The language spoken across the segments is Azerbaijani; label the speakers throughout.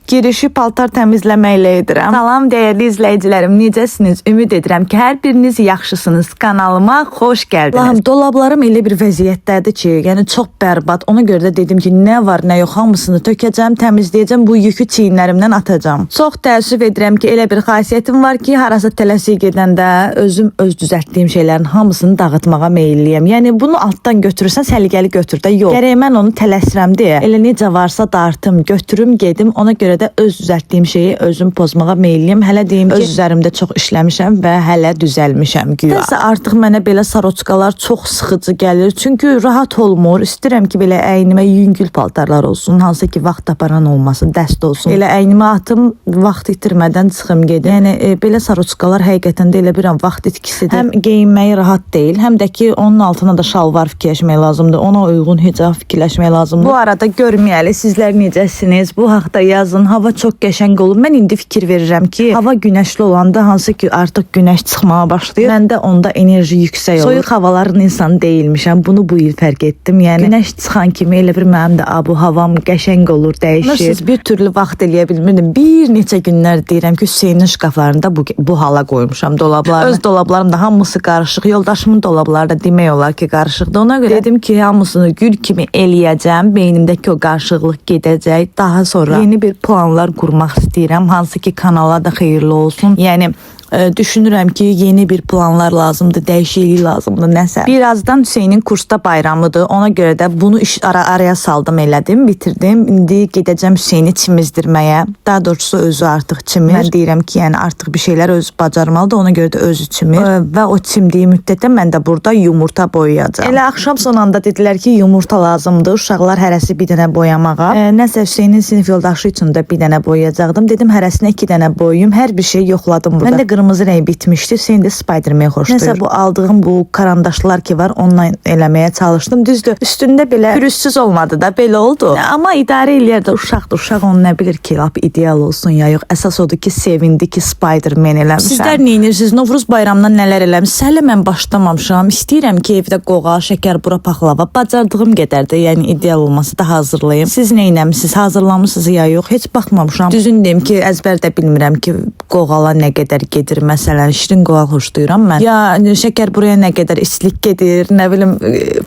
Speaker 1: girişi paltar təmizləməklə edirəm. Salam dəyərli izləyicilərim, necəsiniz? Ümid edirəm ki, hər biriniz yaxşısınız. Kanalıma xoş gəldiniz. Allahım, dolablarım elə bir vəziyyətdədir ki, yəni çox bərbad. Ona görə də dedim ki, nə var, nə yox, hamısını tökəcəm, təmizləyəcəm, bu yükü çiyinlərimdən atacağam. Çox təəssüf edirəm ki, elə bir xasiyyətim var ki, harasa tələsik gedəndə özüm öz düzəltdiyim şeylərin hamısını dağıtmağa meyilliyəm. Yəni bunu altdan götürürsən, səliqəli götür də, yox. Gərək mən onu tələsirəm deyə. Elə necə varsa dartım, götürüm, gedim. Ona görə də öz düzəltdiyim şeyi özüm pozmağa meyilliyəm. Hələ deyim ki, öz üzərimdə çox işləmişəm və hələ düzəlmişəm güya. Nəsə artıq mənə belə saroçkalar çox sıxıcı gəlir. Çünki rahat olmur. İstəyirəm ki, belə əynimə yüngül paltarlar olsun, hansı ki vaxt taparan olmasın, dəst olsun. Elə əynimə atım, vaxt itirmədən çıxım gedim. Yəni belə saroçkalar həqiqətən də elə bir an vaxt itkisidir. Həm geyinməyi rahat deyil, həm də ki onun altına da şalvar fikirləşmək lazımdır. Ona uyğun hicab fikirləşmək lazımdır. Bu arada görməyəli sizlər necəsiniz? Bu haqda yazın. Hava çox qəşəng olur. Mən indi fikir verirəm ki, hava günəşli olanda, hansı ki artıq günəş çıxmağa başlayır, məndə onda enerji yüksək olur. Soyuq havaların insanı deyilmişəm. Bunu bu il fərq etdim. Yəni günəş çıxan kimi elə bir mənim də bu havam qəşəng olur, dəyişir. Siz bir türlü vaxt eləyə bilmirdim. Bir neçə günlər deyirəm ki, Hüseynin şkaflarında bu hala qoymuşam dolablarını. Öz dolablarım da hamısı qarışıq. Yoldaşımın dolabları da demək olar ki, qarışıqdır. Ona görə dedim ki, hamısını gül kimi eləyəcəm. Beynimdəki o qarışıqlıq gedəcək. Daha sonra yeni bir planlar qurmaq istəyirəm. Hansı ki kanala da xeyirli olsun. Yəni düşünürəm ki, yeni bir planlar lazımdır, dəyişiklik lazımdır, nəsə. Birazdan Hüseynin kursda bayramıdır. Ona görə də bunu araya saldım, elədim, bitirdim. İndi gedəcəm Hüseyni çimizdirməyə. Daha doğrusu özü artıq çimir. Mən deyirəm ki, yəni artıq bir şeylər özü bacarmalıdır. Ona görə də özü çimir. Və o çimdiyi müddətdə mən də burada yumurta boyayacağam. Elə axşam son anda dedilər ki, yumurta lazımdır. Uşaqlar hərəsi bir dənə boyamağa. Nəsə Hüseynin sinif yoldaşı üçün də bir dənə boyayacaqdım. Dedim hərəsinə 2 dənə boyayım. Hər bir şey yoxladım burada. Mən də qırmızı rəng bitmişdi. Hüseyin də Spider-Man xoşlayır. Nəsə bu aldığım bu karandaşlar ki var, onunla eləməyə çalışdım. Düzdür, üstündə belə pürüzsüz olmadı da, belə oldu. Amma idarə eləyər də, uşaqdır. Uşaq onu nə bilir ki, lap ideal olsun ya yox. Əsas odur ki, sevindi ki, Spider-Man eləmişəm. Sizlər nə edirsiniz? Novruz bayramından nələr eləmişsiniz? Hələ mən başlamamışam. İstəyirəm ki, evdə qoğal, şəkər, bura paxlava, bacardığım qədər də, yəni ideal olması da hazırlayım. Siz nə eləmisiniz? Hazırlamısınız ya yox? Heç baxmamışam. Düzün deyim ki, əzbərdə bilmirəm ki, qoğala nə qədər gedir. Məsələn, şirin qoğal xoşlayıram mən. Ya şəkər buraya nə qədər istilik gedir, nə bilim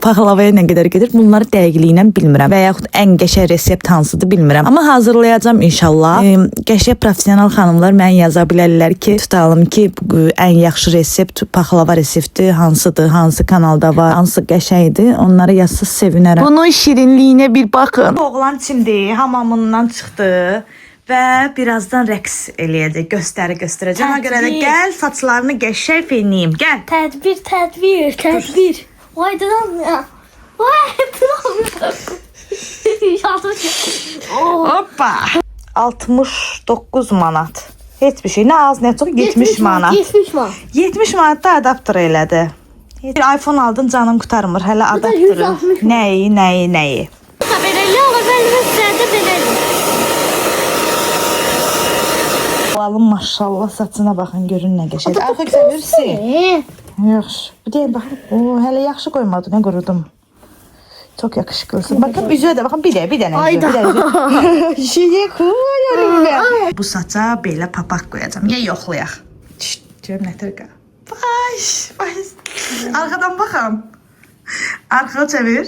Speaker 1: paxlavaya nə qədər gedir, bunları dəqiqliylə bilmirəm və yaxud ən qəşəng resept hansıdır bilmirəm. Amma hazırlayacağam inşallah. Qəşəng professional xanımlar mənə yaza bilərlər ki, tutalım ki, ən yaxşı resept paxlava resepti hansıdır, hansı kanalda var, hansı qəşəngdir, onları yazsız sevinərəm. Bunun şirinliyinə bir baxın. Oğlan çimdi, hamamından çıxdı. Və birazdan rəqs eləyəcək, göstərəcəm. Ona görə də gəl, saçlarını qəşəng fenliyim, gəl.
Speaker 2: Tədbir. Vay dinamya.
Speaker 1: Hoppa. 69 manat. Heç bir şey, nə az, nə çox, 70 manat. 70 manat da adaptör elədi. Bir iPhone aldın, canım qutarmır, hələ adaptörü. Nəyi.
Speaker 2: Belirli ola, bəlkə sizlərdə belirli.
Speaker 1: Alın maşallah, saçına baxın, görün nə qəşəng. Arxa sevirsin. Yaxşı. Bu deyək baxın. Hələ yaxşı qoymadı, nə qurudum. Çox yakışıqlısın. Baxın üzüyə də baxın, bir dənə.
Speaker 2: Ayda.
Speaker 1: Şeyə qoyalım mən. Bu saça belə papaq qoyacağım. Ya yoxlayaq. Görün nətər qal. Vay. Arxadan baxın. Arxa çevir.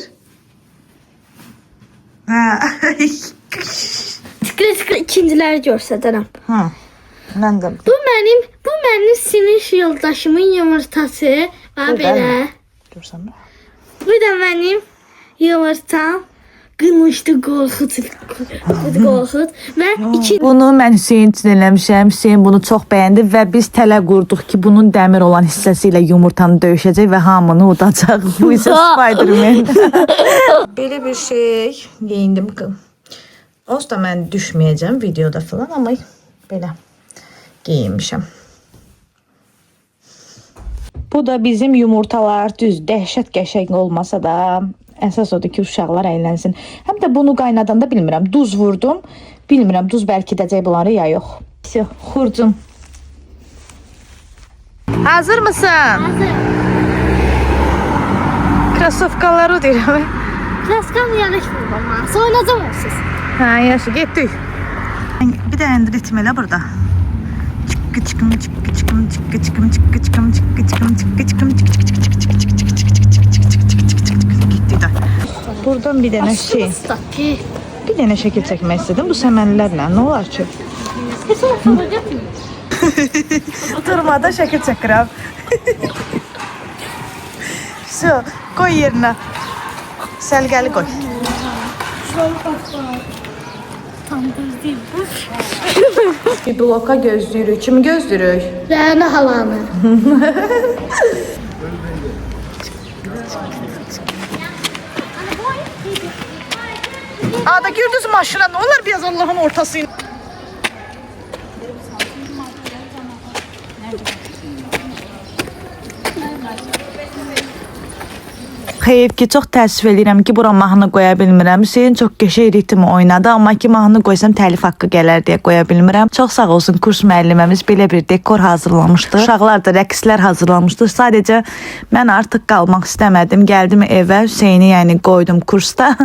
Speaker 2: Sıkı ikinciləri göstərəm.
Speaker 1: Mən də.
Speaker 2: Bu mənim sinif yoldaşımın yumurtası və belə.
Speaker 1: Görsən mi?
Speaker 2: Bu da mənim yumurtam. Qılmışdı qorxut və iki.
Speaker 1: Bunu mən Hüseyin üçün eləmişəm. Hüseyin bunu çox bəyəndi və biz tələ qurduq ki, bunun dəmir olan hissəsi ilə yumurtanı döyüşəcək və hamını udacaq. Bu isə Spider-Man. Belə bir şey geyindim. Onsuz da mən düşməyəcəm videoda falan, amma belə geyinmişəm. Bu da bizim yumurtalar, düz dəhşət qəşəng olmasa da əsas odur ki, uşaqlar əylənsin. Həm də bunu qaynadanda bilmirəm, duz vurdum. Bilmirəm, duz bəlkə edəcək bunları ya yox. Xurcum. Hazır mısın?
Speaker 2: Hazır.
Speaker 1: Krasovkaları deyirəm.
Speaker 2: Kraskam yarışmır bana. Soyunacağım siz.
Speaker 1: Yaxşı, getdik. Bir de end ritm elə burada. Çıkkı çıkım çıkkı çıkım çıkkı çıkım çıkkı çıkım çıkkı çıkım çıkkı çıkım çıkkı gitti de. Buradan bir dənə şey, bir dənə şəkil çəkmək istedim. Bu səmənlərlə nə olar ki? Durmada şəkil çəkirəm. Все, koy yerinə. Səlgəli qoy. Bir bloka gözləyirik. Kimi gözləyirik?
Speaker 2: Rəna halanı.
Speaker 1: Ada gördünüz maşına, ne olur biraz Allah'ın ortasıyla. Xeyif ki, çox təəssüf edirəm ki, bura mahnı qoya bilmirəm. Hüseyin çox qəşəng ritm oynadı, amma ki, mahnı qoysam təlif haqqı gələr deyə qoya bilmirəm. Çox sağ olsun kurs müəlliməmiz belə bir dekor hazırlamışdı. Uşaqlar da rəqslər hazırlamışdı. Sadəcə mən artıq qalmaq istəmədim. Gəldim evə, Hüseyini yəni qoydum kursda.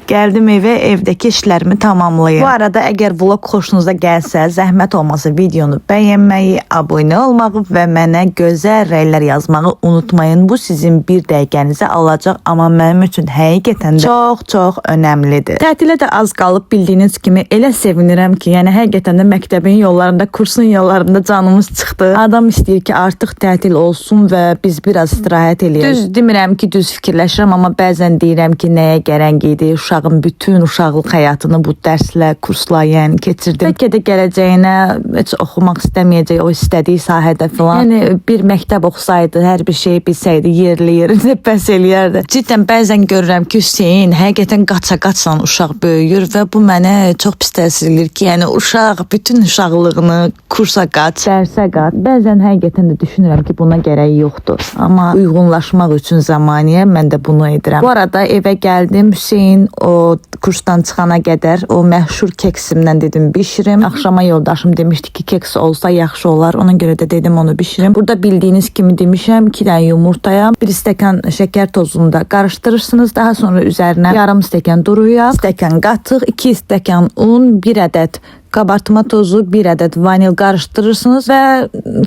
Speaker 1: Gəldim evə, evdəki işlərimi tamamlayım. Bu arada əgər vlog xoşunuza gəlsə, zəhmət olmasa videonu bəyənməyi, abunə olmağı və mənə gözəl rəylər yazmağı unutmayın. Bu sizin bir dəqiqənizi alacaq. Amma mənim üçün həqiqətən də çox önəmlidir. Tətilə də az qalıb, bildiyiniz kimi elə sevinirəm ki, yəni həqiqətən də məktəbin yollarında, kursun yollarında canımız çıxdı. Adam istəyir ki, artıq tətil olsun və biz biraz istirahət eləyək. Düz demirəm ki, düz fikirləşirəm, amma bəzən deyirəm ki, nəyə gərək idi? Uşağın bütün uşaqlıq həyatını bu dərslə, kursla yəni keçirdim. Bəlkə də gələcəyinə heç oxumaq istəməyəcək, o istədiyi sahədə filan. Yəni bir məktəb oxusaydı, hər bir şey bilsəydi, yerində bəs eləyərdi. Cidden bəzən görürəm ki, Hüseyin həqiqətən qaça-qaçla uşaq böyüyür və bu mənə çox pis təsir edir ki, yəni uşaq bütün uşaqlığını kursa qaç, dərsə qaç. Bəzən həqiqətən də düşünürəm ki, buna gərək yoxdur. Amma uyğunlaşmaq üçün zamaniyə mən də bunu edirəm. Bu arada evə gəldim, Hüseyin o kursdan çıxana qədər o məşhur keksimdən dedim bişirim. Axşama yoldaşım demişdi ki, keks olsa yaxşı olar. Ona görə də dedim onu bişirim. Burada bildiyiniz kimi demişəm, 2 dənə yumurtaya, 1 stəkan şəkər tozunu da qarışdırırsınız. Daha sonra üzərinə yarım stəkan duru yağ, stəkan qatıq, 2 stəkan un, 1 ədəd kabartma tozu, 1 ədəd vanil qarışdırırsınız və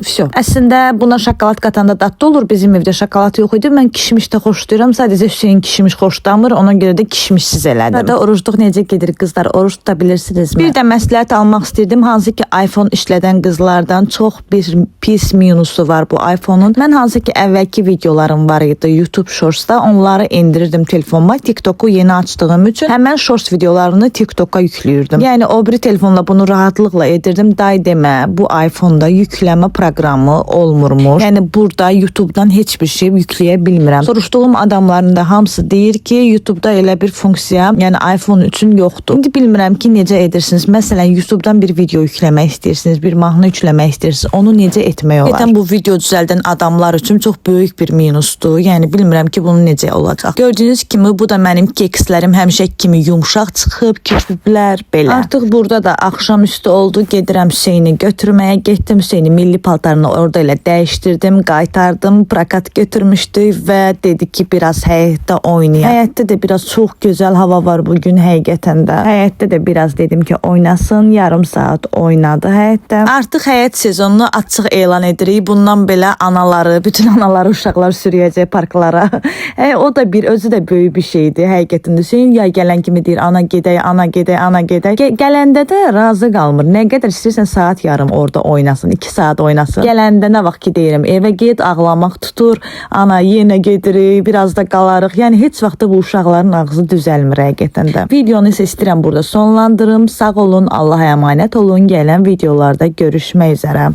Speaker 1: vəsə. Əslində buna şokolad qatanda dadlı olur. Bizim evdə şokolad yox idi. Mən kişmiş də xoşlayıram. Sadəcə Hüseyin kişmiş xoşlamır. Ona görə də kişmişsiz elədim. Və orucluq necə gedir qızlar? Oruç tuta bilirsinizmi? Bir də məsləhət almaq istirdim. Hansı ki iPhone işlədən qızlardan çox bir pis minusu var bu iPhone-un. Mən hansı ki əvvəlki videolarım var idi YouTube Shorts-da. Onları indirirdim telefonuma. TikTok-u yeni açdığım üçün həmən Shorts videolarını TikTok-a yükləyirdim. Yəni o biri telefonla bunu rahatlıqla edirdim. Day demə, bu iPhone-da yükləmə proqramı olmurmuş. Yəni burada YouTube-dan heç bir şey yükləyə bilmirəm. Soruşduğum adamların da hamısı deyir ki, YouTube-da elə bir funksiya, yəni iPhone üçün yoxdur. İndi bilmirəm ki, necə edirsiniz. Məsələn, YouTube-dan bir video yükləmək istəyirsiniz, bir mahnı yükləmək istəyirsiniz. Onu necə etmək olar? Zaten bu video düzəldən adamlar üçün çox böyük bir minusdur. Yəni bilmirəm ki, bunu necə olacaq. Gördüyünüz kimi bu da mənim kekslərim həmişə kimi yumşaq çıxıb, kirpiklər belə. Artıq burada da axşamüstü oldu. Gedirəm Hüseyini götürməyə. Getdim Hüseyini milli paltarını orada elə dəyişdirdim, qaytardım. Prakat götürmüşdü və dedi ki, biraz həyətdə oynayaq. Həyətdə də biraz çox gözəl hava var bugün həqiqətən də. Həyətdə də biraz dedim ki, oynasın. Yarım saat oynadı həyətdə. Artıq həyət sezonunu açıq elan edirik. Bundan belə anaları, bütün anaları uşaqlar sürüyəcək parklara. O da bir özü də böyük bir şeydir həqiqətən. Hüseyin yay gələn kimi deyir, ana gedək, ana gedək, ana gedək. Gələndə də razı qalmır. Nə qədər istəyirsən saat yarım orada oynasın, 2 saat oynasın. Gələndə nə vaxt ki deyirəm, evə get, ağlamaq tutur. Ana yenə gedirik, biraz da qalarıq. Yəni heç vaxt bu uşaqların ağzı düzəlmir həqiqətən də. Videonu isə istəyirəm burada sonlandırım. Sağ olun, Allah'a əmanət olun. Gələn videolarda görüşmək üzərə.